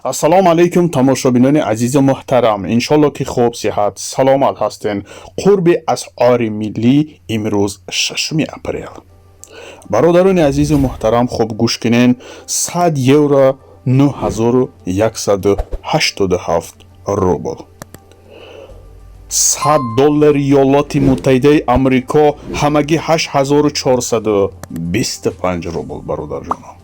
ассалому алайкум тамошобинони азизу муҳтарам, иншолло ки хуб сиҳат саломат ҳастен. қурби асъори миллӣ имрӯз 6 апрел. бародарони азизу муҳтарам, хуб гӯш кинен. 100 евро 9187 рубл, 100 доллар иёлоти муттаҳидаи амрико ҳамагӣ 8425 рубл. бародарҷонам,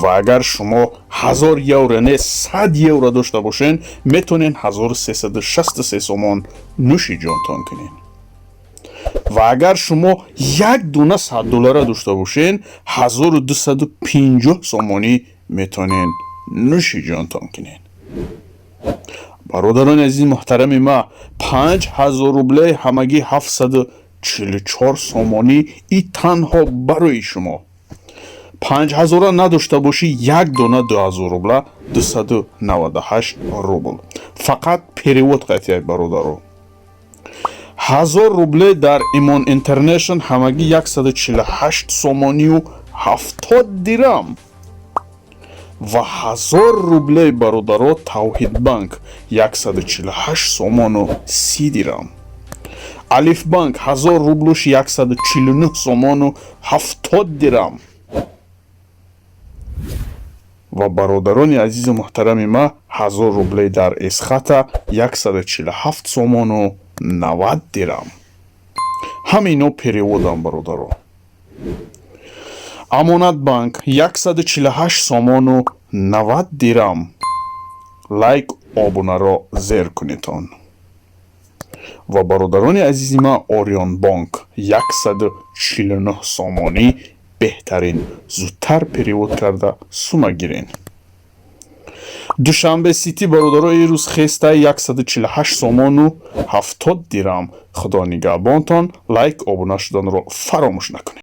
ва агар шумо 1000 евро не 100 евро дошта бошен, метонен 1363 сомон нӯши ҷонтон кунен. ва агар шумо як дуна 100 доллара дошта бошен, 1250 сомонӣ метонен нӯши ҷонтон кунен. бародарони азизи муҳтарами ма, 5000 рублаи ҳамагӣ 744 сомонӣ и танҳо барои шумо. 5000 надошта бошӣ, як дона 2000 рубла 298 рубл. Фақат перевод қайтияд бародаро. 1000 рубле дар Имон Интернешнл ҳамагӣ 148 сомонию 70 дирам. ва 1000 рубле бародаро Тавҳидбанк 148 сомону 30 дирам. Алифбанк 1000 рублуш 149 сомону 70 дирам. ва бародарони азизу муҳтарами ма, 1000 рубле дар Эсхата 147 сомону 90 дирам. ҳамино переводам бародаро. Амонатбанк 148 сомону 90 дирам. лайк обунаро зер кунитон. ва бародарони азизи ма, Орионбанк 149 сомонӣ. беҳтарин зудтар перевод карда сума гирен. Душанбе Сити бародаро ирӯз хестай 148 сомону 70 дирам. худо нигаҳбонтон. лайк обуна шуданро фаромӯш накунед.